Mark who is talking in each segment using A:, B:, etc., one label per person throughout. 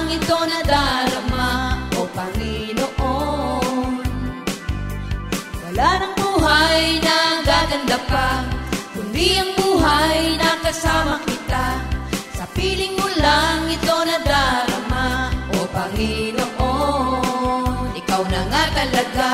A: lang ito nadarama, O Panginoon. Wala ng buhay na gaganda pa, kundi ang buhay na kasama kita. Sa piling mo lang ito nadarama, O Panginoon. Ikaw na nga talaga.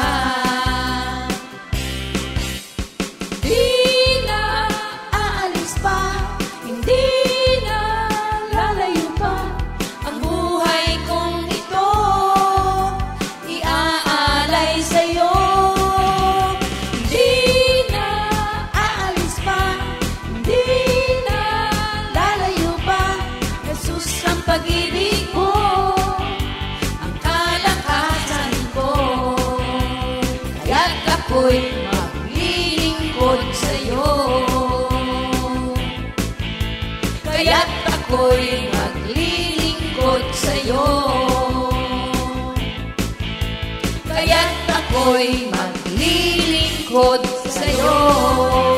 A: Pag-ibig mo, ang kalakasan ko, kaya't ako'y maglilingkod sa'yo. Kaya't ako'y maglilingkod sa'yo. Kaya't ako'y maglilingkod sa'yo.